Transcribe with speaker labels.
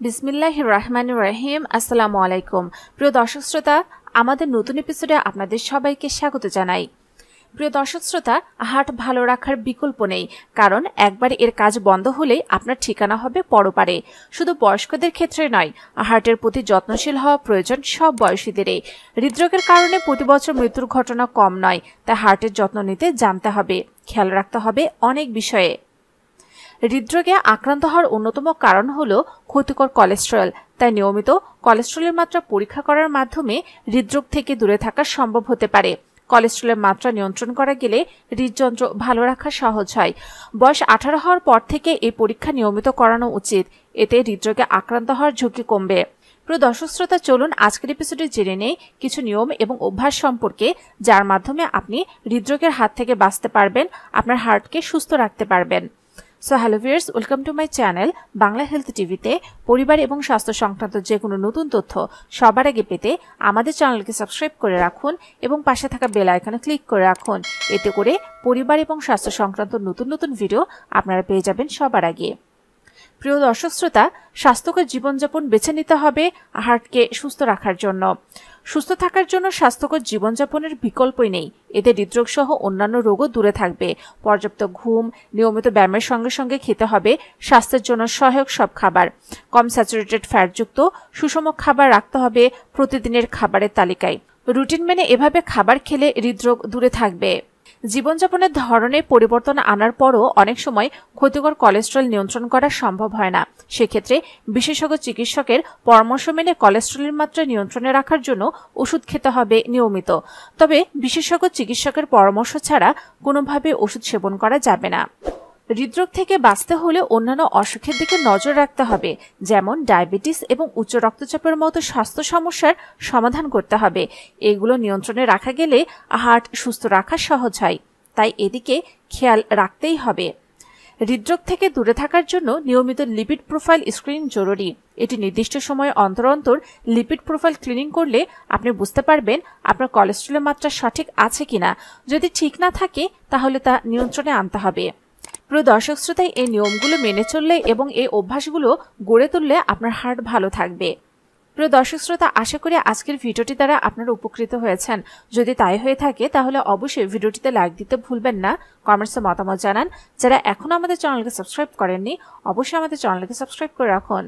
Speaker 1: বিসমিল্লাহির রহমানির রহিম। আসসালামু আলাইকুম। প্রিয় দর্শক শ্রোতা, আমাদের নতুন এপিসোডে আপনাদের সবাইকে স্বাগত জানাই। প্রিয় দর্শক শ্রোতা, হার্ট ভালো রাখার বিকল্প নেই, কারণ একবার এর কাজ বন্ধ হলেই আপনার ঠিকানা হবে পরপারে। শুধু বয়স্কদের ক্ষেত্রে নয়, হার্টের প্রতি যত্নশীল হওয়া প্রয়োজন সব বয়সীদেরই। হৃদরোগের কারণে প্রতি বছর মৃত্যুর ঘটনা কম নয়, তাই হার্টের যত্ন নিতে জানতে হবে, খেয়াল রাখতে হবে অনেক বিষয়ে। হৃদরোগে আক্রান্ত হওয়ার অন্যতম কারণ হল ক্ষতিকর কোলেস্টেরল, তাই নিয়মিত কোলেস্টেরলের মাত্রা পরীক্ষা করার মাধ্যমে হৃদরোগ থেকে দূরে থাকা সম্ভব হতে পারে। কোলেস্টেরলের মাত্রা নিয়ন্ত্রণ করা গেলে হৃদযন্ত্র ভালো রাখা সহজ হয়। বয়স 18 হওয়ার পর থেকে এই পরীক্ষা নিয়মিত করানো উচিত, এতে হৃদরোগে আক্রান্ত হওয়ার ঝুঁকি কমবে। প্রিয় দর্শক শ্রোতা, চলুন আজকের এপিসোডে জেনে নেই কিছু নিয়ম এবং অভ্যাস সম্পর্কে, যার মাধ্যমে আপনি হৃদরোগের হাত থেকে বাঁচতে পারবেন, আপনার হার্টকে সুস্থ রাখতে পারবেন। So hello viewers, welcome to my channel Bangla health টিভিতে। পরিবার এবং স্বাস্থ্য সংক্রান্ত যে কোনো নতুন তথ্য সবার আগে পেতে আমাদের চ্যানেলকে সাবস্ক্রাইব করে রাখুন এবং পাশে থাকা বেল আইকনে ক্লিক করে রাখুন। এতে করে পরিবার এবং স্বাস্থ্য সংক্রান্ত নতুন নতুন ভিডিও আপনারা পেয়ে যাবেন সবার আগে। প্রিয় দর্শক শ্রোতা, স্বাস্থ্যকর জীবনযাপন বেছে নিতে হবে হার্টকে সুস্থ রাখার জন্য। সুস্থ থাকার জন্য স্বাস্থ্যকর জীবনযাপনের বিকল্পই নেই, এতে হৃদরোগ সহ অন্যান্য রোগও দূরে থাকবে। পর্যাপ্ত ঘুম, নিয়মিত ব্যায়ামের সঙ্গে সঙ্গে খেতে হবে স্বাস্থ্যের জন্য সহায়ক সব খাবার। কম স্যাচুরেটেড ফ্যাটযুক্ত সুষম খাবার রাখতে হবে প্রতিদিনের খাবারের তালিকায়। রুটিন মেনে এভাবে খাবার খেলে হৃদরোগ দূরে থাকবে। জীবনযাপনের ধরনে পরিবর্তন আনার পরও অনেক সময় ক্ষতিকর কোলেস্টেরল নিয়ন্ত্রণ করা সম্ভব হয় না। সেক্ষেত্রে বিশেষজ্ঞ চিকিৎসকের পরামর্শ মেনে কোলেস্টেরলের মাত্রা নিয়ন্ত্রণে রাখার জন্য ওষুধ খেতে হবে নিয়মিত। তবে বিশেষজ্ঞ চিকিৎসকের পরামর্শ ছাড়া কোনোভাবে ওষুধ সেবন করা যাবে না। হৃদরোগ থেকে বাঁচতে হলে অন্যান্য অসুখের দিকে নজর রাখতে হবে, যেমন ডায়াবেটিস এবং উচ্চ রক্তচাপের মতো স্বাস্থ্য সমস্যার সমাধান করতে হবে। এগুলো নিয়ন্ত্রণে রাখা গেলে হার্ট সুস্থ রাখা সহজ হয়, তাই এদিকে খেয়াল রাখতেই হবে। হৃদরোগ থেকে দূরে থাকার জন্য নিয়মিত লিপিড প্রোফাইল স্ক্রিনিং জরুরি। এটি নির্দিষ্ট সময়ে অন্তর অন্তর লিপিড প্রোফাইল ক্লিনিং করলে আপনি বুঝতে পারবেন আপনার কোলেস্টেরলের মাত্রা সঠিক আছে কিনা। যদি ঠিক না থাকে তাহলে তা নিয়ন্ত্রণে আনতে হবে। প্রিয় দর্শক শ্রোতা, এই নিয়মগুলো মেনে চললে এবং এই অভ্যাসগুলো গড়ে তুললে আপনার হার্ট ভালো থাকবে। প্রিয় দর্শক শ্রোতা, আশা করি আজকের ভিডিওটি দ্বারা আপনারা উপকৃত হয়েছেন। যদি তাই হয়ে থাকে তাহলে অবশ্যই ভিডিওটিতে লাইক দিতে ভুলবেন না, কমেন্টসে মতামত জানান। যারা এখনো আমাদের চ্যানেলকে সাবস্ক্রাইব করেননি অবশ্যই আমাদের চ্যানেলকে সাবস্ক্রাইব করে রাখুন।